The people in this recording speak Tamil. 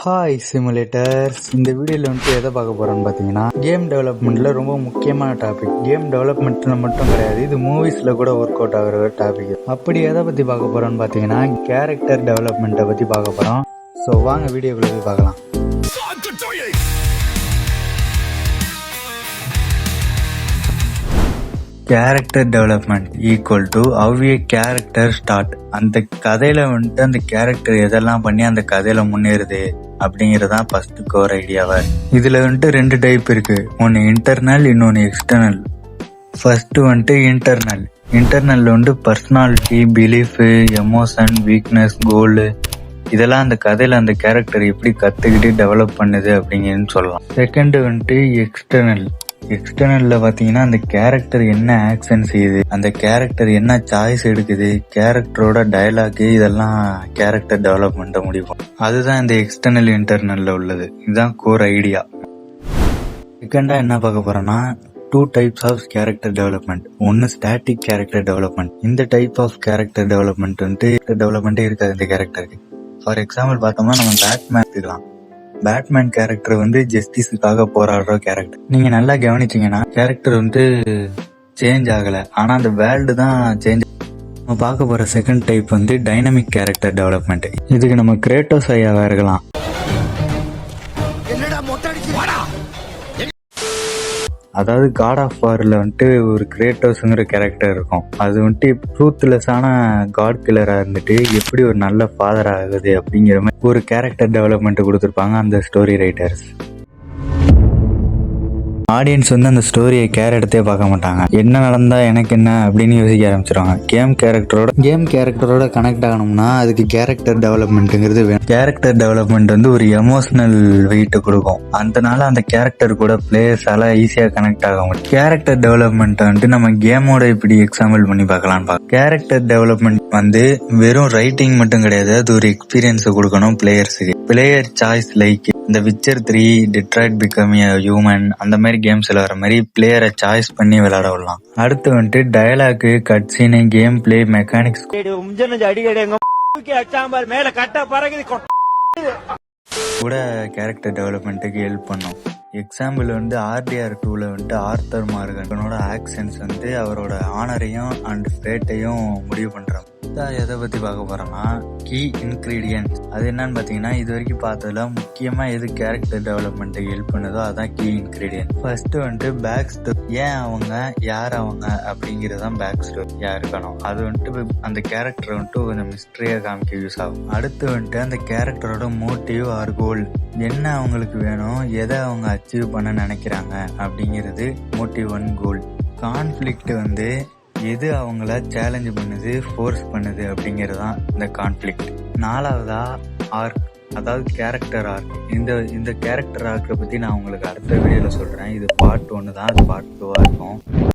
ஹாய் சிமுலேட்டர்ஸ், இந்த வீடியோவில் வந்துட்டு எதை பார்க்க போகிறோன்னு பார்த்தீங்கன்னா, கேம் டெவலப்மெண்ட்டில் ரொம்ப முக்கியமான டாபிக். கேம் டெவலப்மெண்ட்டில் மட்டும் கிடையாது, இது மூவிஸில் கூட ஒர்க் அவுட் ஆகிற ஒரு டாபிக். அப்படி எதை பற்றி பார்க்க போகிறோன்னு பார்த்தீங்கன்னா, கேரக்டர் டெவலப்மெண்ட்டை பற்றி பார்க்க போகிறோம். ஸோ வாங்க வீடியோக்குள்ளே போய் பார்க்கலாம். Character development equal to how a character start. அந்த கதையில வந்துட்டு அந்த கேரக்டர் எதெல்லாம் பண்ணி அந்த கதையில முன்னேறுது அப்படிங்கறதான் ஃபர்ஸ்ட் கோர் ஐடியாவா. இதுல வந்துட்டு ரெண்டு டைப் இருக்கு, ஒன்னு இன்டர்னல், இன்னொன்னு எக்ஸ்டர்னல். ஃபர்ஸ்ட் வந்துட்டு இன்டர்னல் வந்துட்டு பர்சனாலிட்டி, பிலீஃப், எமோஷன், வீக்னஸ், கோல், இதெல்லாம் அந்த கதையில அந்த கேரக்டர் எப்படி கத்துக்கிட்டு டெவலப் பண்ணுது அப்படிங்கன்னு சொல்லலாம். செகண்ட் வந்துட்டு எக்ஸ்டர்னல்ல பாத்தீங்கன்னா அந்த கேரக்டர் என்ன ஆக்ஷன் செய்யுது, அந்த கேரக்டர் என்ன சாய்ஸ் எடுக்குது, கேரக்டரோட டயலாக், இதெல்லாம் கேரக்டர் டெவலப்மெண்ட்டை முடியும். அதுதான் இந்த எக்ஸ்டர்னல் இன்டர்னல்ல உள்ளது. இதுதான் கோர் ஐடியா. செகண்டா என்ன பார்க்க போறோம்னா, two types of character development. ஒன்னு ஸ்டாட்டிக் கேரக்டர் டெவலப்மெண்ட். இந்த டைப் ஆஃப் கேரக்டர் டெவலப்மெண்ட் வந்துட்டு டெவலப்மெண்ட்டே இருக்காது இந்த கேரக்டருக்கு. ஃபார் எக்ஸாம்பிள் பார்த்தோம்னா நம்ம பேட்மேன் எடுத்துக்கலாம். பேட்மேன் கேரக்டர் வந்து ஜஸ்டிஸுக்காக போராடுற கேரக்டர். நீங்க நல்லா கவனிச்சீங்கன்னா கேரக்டர் வந்து சேஞ்ச் ஆகல, ஆனா அந்த வேர்ல்டு தான் சேஞ்ச். நம்ம பார்க்க போற செகண்ட் டைப் வந்து டைனமிக் கேரக்டர் டெவலப்மெண்ட். இதுக்கு நம்ம கிரேட்டோஸ் ஐயாவா இருக்கலாம். அதாவது காட் ஆஃப் வார்ல வந்துட்டு ஒரு கிரேட்டோஸ்ங்கிற கேரக்டர் இருக்கும். அது வந்துட்டு ட்ரூத்லெஸ்ஸான காட் கில்லரா இருந்துட்டு எப்படி ஒரு நல்ல ஃபாதர் ஆகுது அப்படிங்கிற மாதிரி ஒரு கேரக்டர் டெவலப்மெண்ட் கொடுத்துருப்பாங்க அந்த ஸ்டோரி ரைட்டர்ஸ். ஆடியன்ஸ் வந்து அந்த ஸ்டோரியை கேர் எடுத்தே பார்க்க மாட்டாங்க. என்ன நடந்தா எனக்கு என்ன அப்படின்னு யோசிக்க ஆரம்பிச்சிருவாங்க. கேம் கேரக்டரோட கனெக்ட் ஆகணும்னா அதுக்கு கேரக்டர் டெவலப்மெண்ட்டுங்கிறது வேணும். கேரக்டர் டெவலப்மெண்ட் வந்து ஒரு எமோஷனல் வெயிட் கொடுக்கும். அதனால அந்த கேரக்டர் கூட பிளேயர்ஸால ஈஸியா கனெக்ட் ஆக முடியும். கேரக்டர் டெவலப்மெண்ட் வந்துட்டு நம்ம கேமோட இப்படி எக்ஸாம்பிள் பண்ணி பார்க்கலாம். கேரக்டர் டெவலப்மெண்ட் வந்து வெறும் ரைட்டிங் மட்டும் கிடையாது, அது ஒரு எக்ஸ்பீரியன்ஸ் கொடுக்கணும் பிளேயர்ஸுக்கு. பிளேயர் சாய்ஸ் லைக் இந்த விச்சர் 3, டிட்ராய்ட் பிகம் எ ஹியூமன், அந்த மாதிரி கேம்ஸ்ல வர மாதிரி பிளேயரை சாய்ஸ் பண்ணி விளையாட விடலாம். அடுத்து வந்துட்டு dialogue, cut scene, game play, mechanics கூட கேரக்டர் டெவலப்மெண்ட்டுக்கு ஹெல்ப் பண்ணும். எக்ஸாம்பிள் வந்து RDR 2ல வந்துட்டு ஆர்தர் மார்கனோட ஆக்ஷன்ஸ் வந்து அவரோட ஆனரையும் அண்ட் ஃபேட்டையும் முடிவு பண்றாங்க. எதை பத்தி பார்க்க போறோம்னா கீ இன்கிரீடியன்ட்ஸ். அது என்னன்னு பாத்தீங்கன்னா, இது வரைக்கும் பார்த்ததுல முக்கியமா எது கேரக்டர் டெவலப்மெண்ட்டுக்கு ஹெல்ப் பண்ணுதோ அதான் கீ இன்கிரீடியன்ட். ஃபர்ஸ்ட் வந்துட்டு பேக் ஸ்டோரி. ஏன் அவங்க, யார் அவங்க அப்படிங்கறதான் பேக் ஸ்டோரியா இருக்கணும். அது வந்துட்டு அந்த கேரக்டர் வந்துட்டு கொஞ்சம் மிஸ்டரியா காமிக்க யூஸ் ஆகும். அடுத்து வந்துட்டு அந்த கேரக்டரோட மோட்டிவ் ஆர் கோல், என்ன அவங்களுக்கு வேணும், எதை அவங்க அச்சீவ் பண்ண நினைக்கிறாங்க அப்படிங்கிறது மோட்டிவ் அண்ட் கோல். கான்ஃபிளிக்ட் வந்து எது அவங்கள சேலஞ்ச் பண்ணுது, ஃபோர்ஸ் பண்ணுது அப்படிங்கறதுதான் இந்த கான்ஃபிளிக்ட். நாலாவதா ஆர்க், அதாவது கேரக்டர் ஆர்க். இந்த கேரக்டர் ஆர்க்கை பத்தி நான் உங்களுக்கு அடுத்த வீடியோல சொல்றேன். இது பார்ட் 1 தான், அது பார்ட் 2 இருக்கும்.